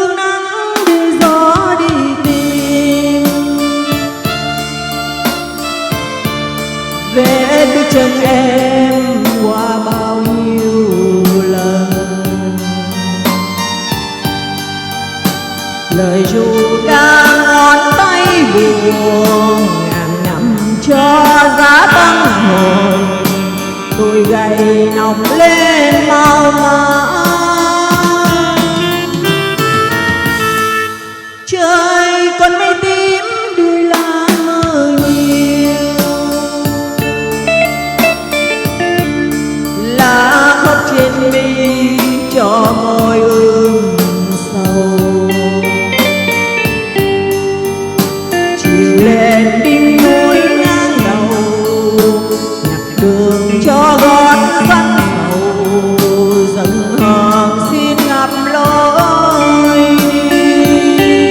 mưa nắng đi gió đi tìm vẽ bước chân em qua bao nhiêu lần. Lời ru ca ngón tay buồn ngàn năm cho giá tâm hồn, tôi gầy nồng lên mau mau.